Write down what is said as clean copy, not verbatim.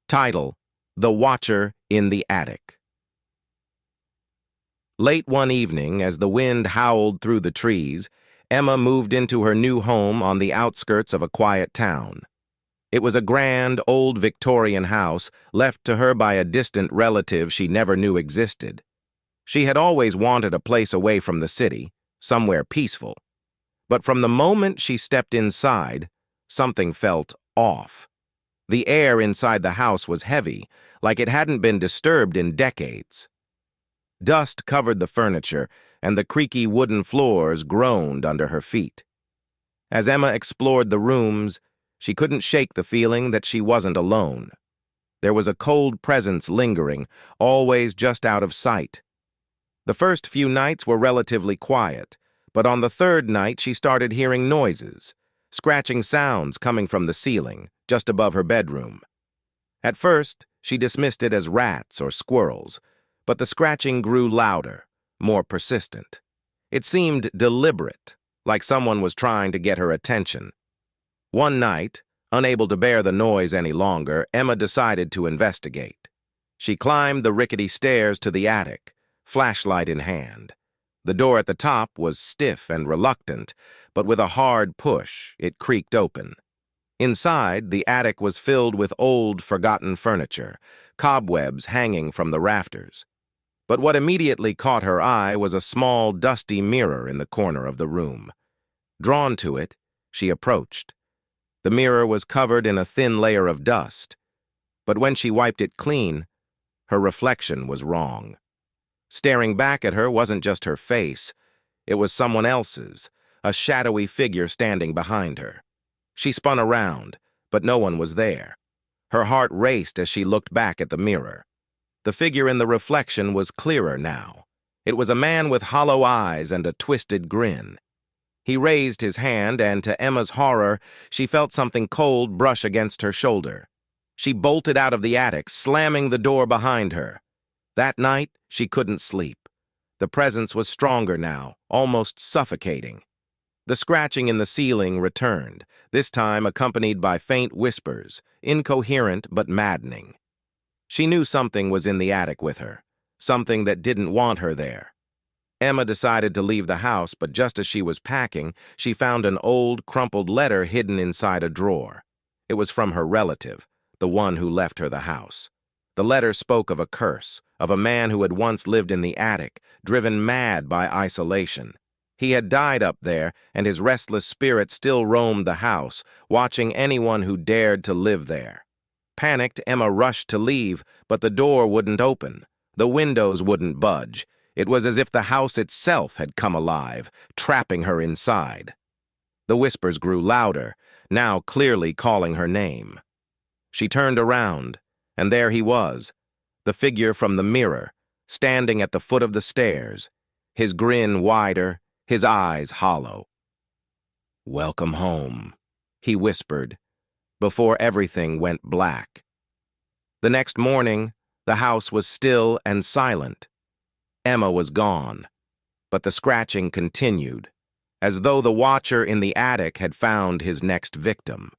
Title: The Watcher in the Attic. Late one evening, as the wind howled through the trees, Emma moved into her new home on the outskirts of a quiet town. It was a grand, old Victorian house left to her by a distant relative she never knew existed. She had always wanted a place away from the city, somewhere peaceful. But from the moment she stepped inside, something felt off. The air inside the house was heavy, like it hadn't been disturbed in decades. Dust covered the furniture, and the creaky wooden floors groaned under her feet. As Emma explored the rooms, she couldn't shake the feeling that she wasn't alone. There was a cold presence lingering, always just out of sight. The first few nights were relatively quiet, but on the third night she started hearing noises, scratching sounds coming from the ceiling, just above her bedroom. At first, she dismissed it as rats or squirrels, but the scratching grew louder, more persistent. It seemed deliberate, like someone was trying to get her attention. One night, unable to bear the noise any longer, Emma decided to investigate. She climbed the rickety stairs to the attic, flashlight in hand. The door at the top was stiff and reluctant, but with a hard push, it creaked open. Inside, the attic was filled with old, forgotten furniture, cobwebs hanging from the rafters. But what immediately caught her eye was a small, dusty mirror in the corner of the room. Drawn to it, she approached. The mirror was covered in a thin layer of dust, but when she wiped it clean, her reflection was wrong. Staring back at her wasn't just her face, it was someone else's, a shadowy figure standing behind her. She spun around, but no one was there. Her heart raced as she looked back at the mirror. The figure in the reflection was clearer now. It was a man with hollow eyes and a twisted grin. He raised his hand, and to Emma's horror, she felt something cold brush against her shoulder. She bolted out of the attic, slamming the door behind her. That night, she couldn't sleep. The presence was stronger now, almost suffocating. The scratching in the ceiling returned, this time accompanied by faint whispers, incoherent but maddening. She knew something was in the attic with her, something that didn't want her there. Emma decided to leave the house, but just as she was packing, she found an old, crumpled letter hidden inside a drawer. It was from her relative, the one who left her the house. The letter spoke of a curse, of a man who had once lived in the attic, driven mad by isolation. He had died up there, and his restless spirit still roamed the house, watching anyone who dared to live there. Panicked, Emma rushed to leave, but the door wouldn't open. The windows wouldn't budge. It was as if the house itself had come alive, trapping her inside. The whispers grew louder, now clearly calling her name. She turned around, and there he was, the figure from the mirror, standing at the foot of the stairs, his grin wider, his eyes hollow. "Welcome home," he whispered, before everything went black. The next morning, the house was still and silent. Emma was gone, but the scratching continued, as though the watcher in the attic had found his next victim.